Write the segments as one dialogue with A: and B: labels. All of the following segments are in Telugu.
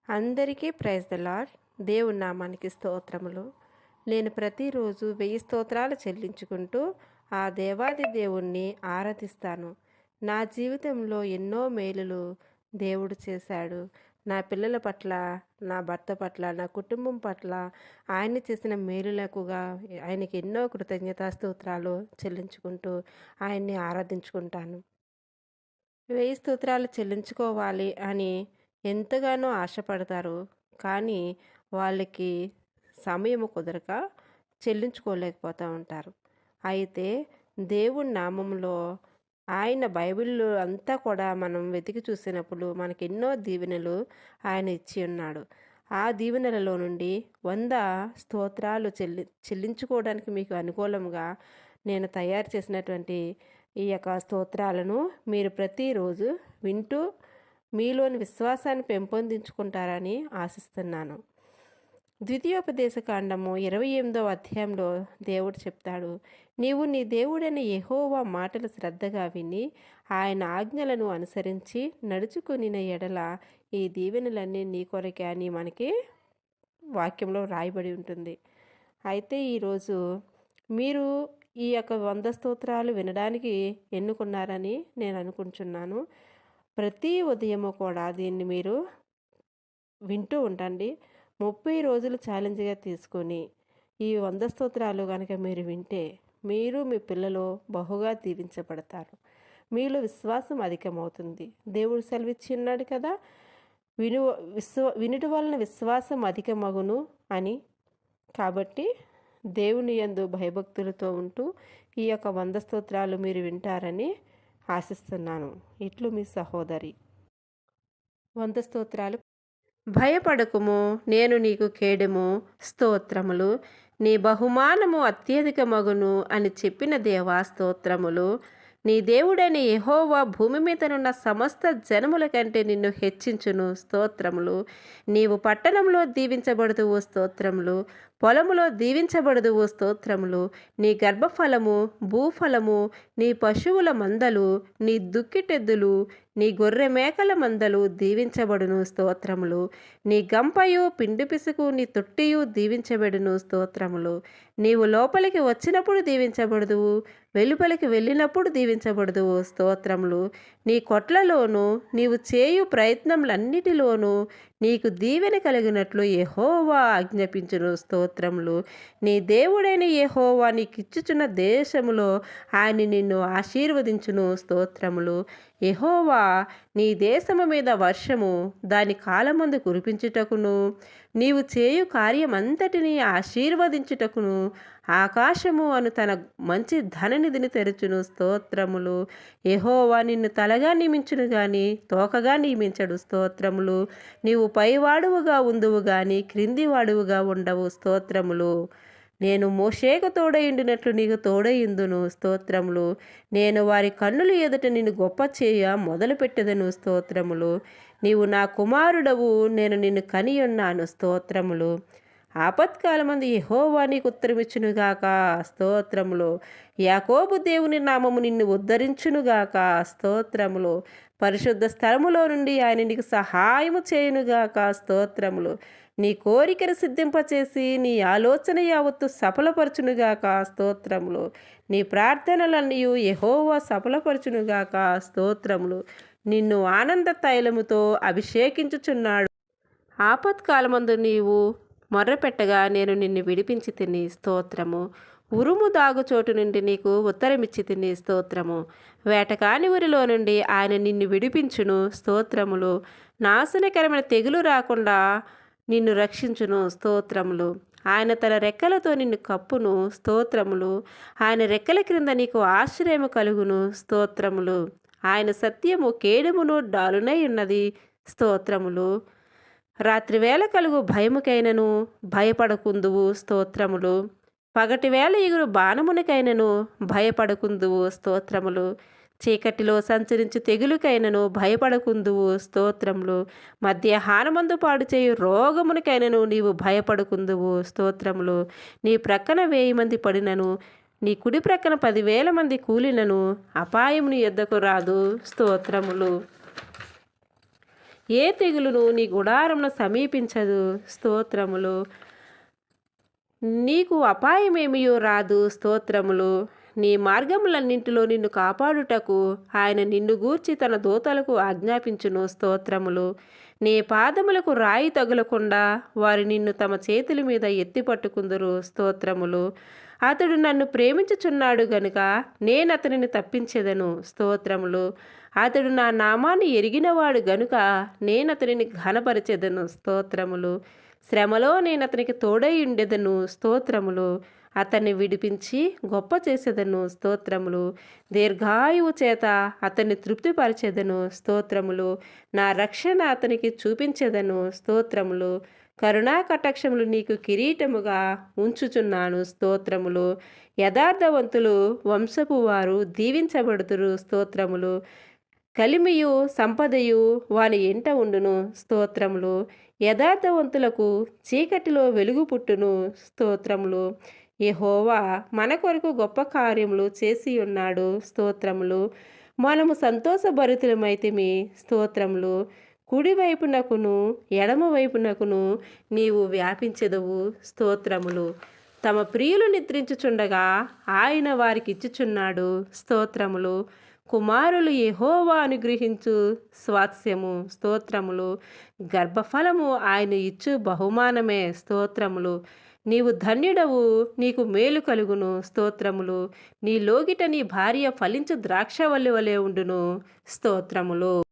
A: అందరికీ ప్రైజ్ ద లార్డ్. దేవుని నామానికి స్తోత్రములు. నేను ప్రతిరోజు 1000 స్తోత్రాలు చెల్లించుకుంటూ ఆ దేవాది దేవుణ్ణి ఆరాధిస్తాను. నా జీవితంలో ఎన్నో మేలులు దేవుడు చేశాడు. నా పిల్లల పట్ల, నా భర్త పట్ల, నా కుటుంబం పట్ల ఆయన చేసిన మేలులకుగా ఆయనకి ఎన్నో కృతజ్ఞతా స్తోత్రాలు చెల్లించుకుంటూ ఆయన్ని ఆరాధించుకుంటాను. 1000 స్తోత్రాలు చెల్లించుకోవాలి అని ఎంతగానో ఆశపడతారు. కానీ వాళ్ళకి సమయము కుదరక చెల్లించుకోలేకపోతూ ఉంటారు. అయితే దేవుని నామంలో ఆయన బైబిల్లో అంతా కూడా మనం వెతికి చూసినప్పుడు మనకి ఎన్నో దీవెనలు ఆయన ఇచ్చి ఉన్నాడు. ఆ దీవెనలలో నుండి 100 స్తోత్రాలు చెల్లించుకోవడానికి మీకు అనుకూలంగా నేను తయారు చేసినటువంటి ఈ యొక్క స్తోత్రాలను మీరు ప్రతిరోజు వింటూ మీలోని విశ్వాసాన్ని పెంపొందించుకుంటారని ఆశిస్తున్నాను. ద్వితీయోపదేశకాండము 28వ అధ్యాయంలో దేవుడు చెప్తాడు, నీవు నీ దేవుడైన యెహోవా మాటలు శ్రద్ధగా విని ఆయన ఆజ్ఞలను అనుసరించి నడుచుకుని ఎడల ఈ దీవెనలన్నీ నీ కొరకే అని మనకి వాక్యంలో రాయబడి ఉంటుంది. అయితే ఈరోజు మీరు ఈ యొక్క 100 స్తోత్రాలు వినడానికి ఎన్నుకున్నారని నేను అనుకుంటున్నాను. ప్రతి ఉదయము కూడా దీన్ని మీరు వింటూ ఉండండి. 30 రోజులు ఛాలెంజ్గా తీసుకొని ఈ 100 స్తోత్రాలు కనుక మీరు వింటే మీరు మీ పిల్లలు బహుగా దీవించబడతారు. మీలో విశ్వాసం అధికమవుతుంది. దేవుడు సెలవిచ్చి ఉన్నాడు కదా, వినుట వలన విశ్వాసం అధికమగును అని. కాబట్టి దేవుని యందు భయభక్తులతో ఉంటూ ఈ యొక్క 100 స్తోత్రాలు మీరు వింటారని ఆశిస్తున్నాను. ఇట్లు మీ సహోదరి. 100 స్తోత్రాలు. భయపడకుము, నేను నీకు కేడెము, స్తోత్రములు. నీ బహుమానము అత్యధిక మగును అని చెప్పిన దేవా స్తోత్రములు. నీ దేవుడైన యెహోవా భూమి మీదనున్న సమస్త జనముల కంటే నిన్ను హెచ్చించును, స్తోత్రములు. నీవు పట్టణంలో దీవించబడుదువు, స్తోత్రములు. పొలములో దీవించబడుదువు, స్తోత్రములు. నీ గర్భఫలము, భూఫలము, నీ పశువుల మందలు, నీ దుక్కిటెద్దులు, నీ గొర్రె మేకల మందలు దీవించబడును, స్తోత్రములు. నీ గంపయు, పిండి పిసుకు, నీ తొట్టియు దీవించబడును, స్తోత్రములు. నీవు లోపలికి వచ్చినప్పుడు దీవించబడుదువు, వెలుపలికి వెళ్ళినప్పుడు దీవించబడుదువు, స్తోత్రములు. నీ కొట్లలోను నీవు చేయు ప్రయత్నములన్నిటిలోనూ నీకు దీవెన కలిగినట్లు యెహోవా ఆజ్ఞాపించును, స్తోత్రములు. నీ దేవుడైన యెహోవా నీకిచ్చుచున్న దేశములో ఆయన నిన్ను ఆశీర్వదించును, స్తోత్రములు. యెహోవా నీ దేశము మీద వర్షము దాని కాలమందు కురిపించుటకును, నీవు చేయు కార్యమంతటిని ఆశీర్వదించుటకును ఆకాశము అను తన మంచి ధననిధిని తెరచును, స్తోత్రములు. యెహోవా నిన్ను తలగా నియమించును గాని తోకగా నియమించడు, స్తోత్రములు. నీవు పైవాడువుగా ఉందువు గాని క్రిందివాడువుగా ఉండవు, స్తోత్రములు. నేను మోషేకు తోడయుండినట్లు నీకు తోడయుందును, స్తోత్రములు. నేను వారి కన్నుల ఎదుట నిన్ను గొప్ప చేయ మొదలుపెట్టెదను, స్తోత్రములు. నీవు నా కుమారుడవు, నేను నిన్ను కనియున్నాను, స్తోత్రములు. ఆపత్కాలమందు యెహోవా నీకు ఉత్తరమిచ్చునుగాక, స్తోత్రములు. యాకోబు దేవుని నామము నిన్ను ఉద్ధరించునుగాక, స్తోత్రములు. పరిశుద్ధ స్థలములో నుండి ఆయన నీకు సహాయము చేయునుగాక, స్తోత్రములు. నీ కోరికను సిద్ధింపచేసి నీ ఆలోచన యావత్తు సఫలపరచునుగాక, స్తోత్రములు. నీ ప్రార్థనలన్నీ యెహోవా సఫలపరచునుగాక, స్తోత్రములు. నిన్ను ఆనంద తైలముతో అభిషేకించుచున్నాడు. ఆపత్కాలమందు నీవు మొర్రపెట్టగా నేను నిన్ను విడిపించి తిని, స్తోత్రము. ఉరుము దాగు చోటు నుండి నీకు ఉత్తరమిచ్చి తిని, స్తోత్రము. వేటకాని ఊరిలో నుండి ఆయన నిన్ను విడిపించును, స్తోత్రములు. నాశనకరమైన తెగులు రాకుండా నిన్ను రక్షించును, స్తోత్రములు. ఆయన తన రెక్కలతో నిన్ను కప్పును, స్తోత్రములు. ఆయన రెక్కల క్రింద నీకు ఆశ్రయము కలుగును, స్తోత్రములు. ఆయన సత్యము కేడమును డాలునై ఉన్నది, స్తోత్రములు. రాత్రివేళ కలుగు భయముకైనను భయపడకుందువు, స్తోత్రములు. పగటివేళ ఎగురు బాణమునికైనను భయపడకుందువు, స్తోత్రములు. చీకటిలో సంచరించు తెగులుకైనను భయపడకుందువు, స్తోత్రములు. మధ్యాహ్నమందు పాడు చేయు రోగమునికైనను నీవు భయపడకుందువు, స్తోత్రములు. నీ ప్రక్కన 1000 మంది పడినను, నీ కుడి ప్రక్కన 10,000 మంది కూలినను అపాయము నీ యొద్దకు రాదు, స్తోత్రములు. ఏ తెగులును నీ గుడారంను సమీపించదు. స్తోత్రములు. నీకు అపాయమేమియో రాదు. స్తోత్రములు. నీ మార్గములన్నింటిలో నిన్ను కాపాడుటకు ఆయన నిన్ను గూర్చి తన దూతలకు ఆజ్ఞాపించును. స్తోత్రములు. నీ పాదములకు రాయి తగులకుండా వారు నిన్ను తమ చేతుల మీద ఎత్తి పట్టుకుందురు. స్తోత్రములు. అతడు నన్ను ప్రేమించుచున్నాడు గనుక నేనతనిని తప్పించెదను. స్తోత్రములు. అతడు నా నామాన్ని ఎరిగినవాడు గనుక నేనతనిని ఘనపరచెదను. స్తోత్రములు. శ్రమలో నేనతనికి తోడై ఉండెదను. స్తోత్రములు. అతన్ని విడిపించి గొప్ప చేసేదను. స్తోత్రములు. దీర్ఘాయువు చేత అతన్ని తృప్తిపరచెదను. స్తోత్రములు. నా రక్షణ అతనికి చూపించెదను. స్తోత్రములు. కరుణా కటాక్షములు నీకు కిరీటముగా ఉంచుచున్నాను. స్తోత్రములు. యథార్థవంతులు వంశపు వారు దీవించబడుదురు. స్తోత్రములు. కలిమియు సంపదయు వాని ఎంట ఉండును. స్తోత్రములు. యథార్థవంతులకు చీకటిలో వెలుగు పుట్టును. స్తోత్రములు. యెహోవా మన కొరకు గొప్ప కార్యములు చేసి ఉన్నాడు. స్తోత్రములు. మనము సంతోషభరితులమైతిమి. స్తోత్రములు. కుడివైపునకును ఎడమవైపునకును నీవు వ్యాపించెదవు. స్తోత్రములు. తమ ప్రియులు నిద్రించుచుండగా ఆయన వారికి ఇచ్చుచున్నాడు. స్తోత్రములు. కుమారులు యెహోవా అనుగ్రహించు స్వాస్యము. స్తోత్రములు. గర్భఫలము ఆయన ఇచ్చు బహుమానమే. స్తోత్రములు. నీవు ధన్యుడవు, నీకు మేలు కలుగును. స్తోత్రములు. నీ లోగిట నీ భార్య ఫలించు ద్రాక్షవల్లి వలె ఉండును. స్తోత్రములు.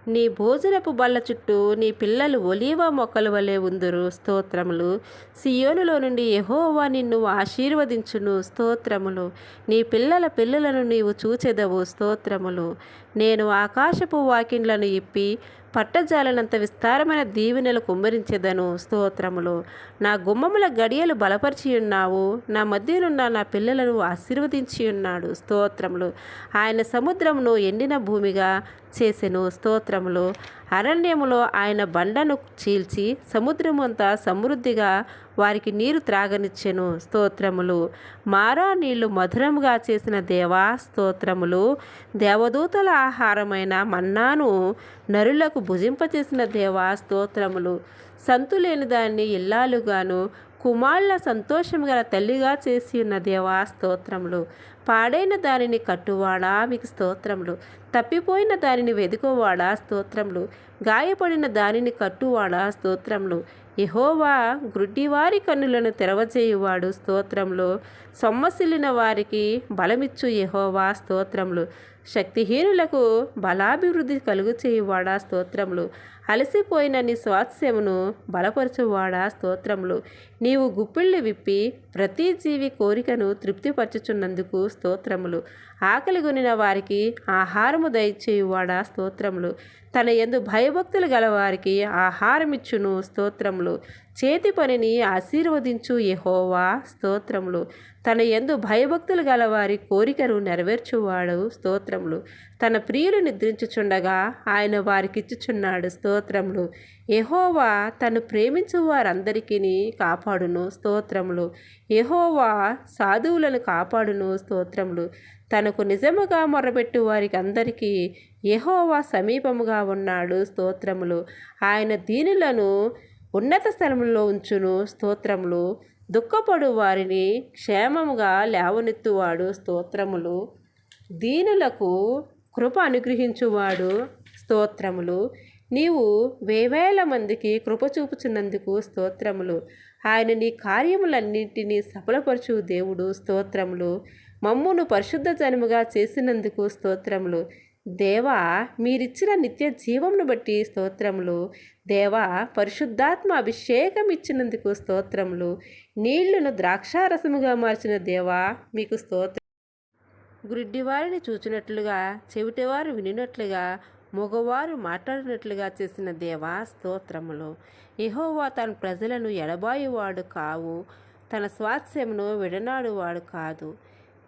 A: నీ భోజనపు బల్ల చుట్టూ నీ పిల్లలు ఒలీవ మొక్కల వలె ఉందురు. స్తోత్రములు. సియోనులో నుండి యెహోవా నిన్ను ఆశీర్వదించును. స్తోత్రములు. నీ పిల్లల పిల్లలను నీవు చూచెదవు. స్తోత్రములు. నేను ఆకాశపు వాకిండ్లను ఇప్పి పట్టజాలనంత విస్తారమైన దీవెనలు కుమ్మరించెదను. స్తోత్రములు. నా గుమ్మముల గడియలు బలపరిచి ఉన్నావు. నా మధ్యనున్న నా పిల్లలను ఆశీర్వదించి ఉన్నాడు. స్తోత్రములు. ఆయన సముద్రమును ఎండిన భూమిగా చేసెను. స్తోత్రములు. అరణ్యములో ఆయన బండను చీల్చి సముద్రమంతా సమృద్ధిగా వారికి నీరు త్రాగనిచ్చెను. స్తోత్రములు. మారా నీళ్లు మధురముగా చేసిన దేవా స్తోత్రములు. దేవదూతల ఆహారమైన మన్నాను నరులకు భుజింపచేసిన దేవా స్తోత్రములు. సంతులేని దాన్ని ఇల్లాలుగాను కుమారుల సంతోషం గల తల్లిగా చేసి ఉన్న దేవా స్తోత్రములు. పాడైన దానిని కట్టువాడా మీకు స్తోత్రములు. తప్పిపోయిన దానిని వెదుకోవాడా స్తోత్రములు. గాయపడిన దానిని కట్టువాడా స్తోత్రములు. యెహోవా గ్రుడ్డివారి కన్నులను తెరవచేయువాడు. స్తోత్రములు. సొమ్మసిల్లిన వారికి బలమిచ్చు యెహోవా స్తోత్రములు. శక్తిహీనులకు బలాభివృద్ధి కలుగు చేయువాడా స్తోత్రములు. అలసిపోయిన నీ స్వాస్యమును బలపరచువాడా స్తోత్రములు. నీవు గుప్పిళ్ళు విప్పి ప్రతి జీవి కోరికను తృప్తిపరచుచున్నందుకు స్తోత్రములు. ఆకలిగొనిన వారికి ఆహారము దయచేయువాడా స్తోత్రములు. తన యందు భయభక్తులు గలవారికి ఆహారమిచ్చును. స్తోత్రములు. చేతి పనిని ఆశీర్వదించు యెహోవా స్తోత్రములు. తన యందు భయభక్తులు గలవారి కోరికను నెరవేర్చువాడు. స్తోత్రములు. తన ప్రియులు నిద్రించుచుండగా ఆయన వారికిచ్చుచున్నాడు. స్తోత్రములు. యెహోవా తను ప్రేమించు వారందరికీ కాపాడును. స్తోత్రములు. యెహోవా సాధువులను కాపాడును. స్తోత్రములు. తనకు నిజముగా మొరబెట్టు వారికి అందరికీ యెహోవా సమీపముగా ఉన్నాడు. స్తోత్రములు. ఆయన దీనులను ఉన్నత స్థలములో ఉంచును. స్తోత్రములు. దుఃఖపడు వారిని క్షేమముగా లేవనెత్తువాడు. స్తోత్రములు. దీనులకు కృప అనుగ్రహించువాడు. స్తోత్రములు. నీవు వేవేల మందికి కృప చూపుచున్నందుకు స్తోత్రములు. ఆయన నీ కార్యములన్నింటినీ సఫలపరచు దేవుడు. స్తోత్రములు. మమ్మును పరిశుద్ధ జనముగా చేసినందుకు స్తోత్రములు. దేవా మీరిచ్చిన నిత్య జీవమును బట్టి స్తోత్రములు. దేవా పరిశుద్ధాత్మ అభిషేకం ఇచ్చినందుకు స్తోత్రములు. నీళ్లను ద్రాక్షారసముగా మార్చిన దేవా మీకు స్తోత్రం. గుడ్డివారిని చూచినట్లుగా చెవిటివారు వినినట్లుగా మగవారు మాట్లాడినట్లుగా చేసిన దేవా స్తోత్రములు. యెహోవా తన ప్రజలను ఎడబాయువాడు కావు, తన స్వాస్యమును విడనాడువాడు కాదు.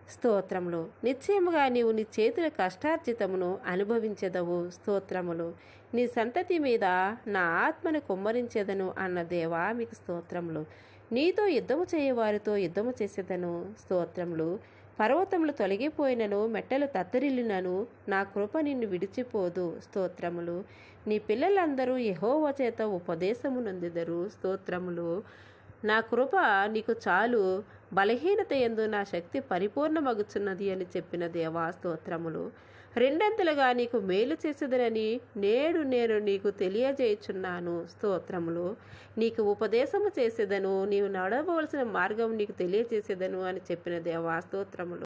A: స్తోత్రములు. నిశ్చయముగా నీవు నీ చేతుల కష్టార్జితమును అనుభవించెదవు. స్తోత్రములు. నీ సంతతి మీద నా ఆత్మను కుమ్మరించెదను అన్న దేవా మీకు స్తోత్రములు. నీతో యుద్ధము చేయవారితో యుద్ధము చేసేదను. స్తోత్రములు. పర్వతములు తొలగిపోయినను, మెట్టలు తత్తరిల్లినను నా కృప నిన్ను విడిచిపోదు. స్తోత్రములు. నీ పిల్లలందరూ యెహోవా చేత ఉపదేశము నొందెదరు. స్తోత్రములు. నా కృప నీకు చాలు, బలహీనత యందు నా శక్తి పరిపూర్ణమగుచున్నది అని చెప్పిన దేవా స్తోత్రములు. రెండంతలుగా నీకు మేలు చేసేదనని నేడు నేను నీకు తెలియజేయుచున్నాను. స్తోత్రములు. నీకు ఉపదేశము చేసేదను, నీవు నడవవలసిన మార్గం నీకు తెలియజేసేదను అని చెప్పిన దేవా స్తోత్రములు.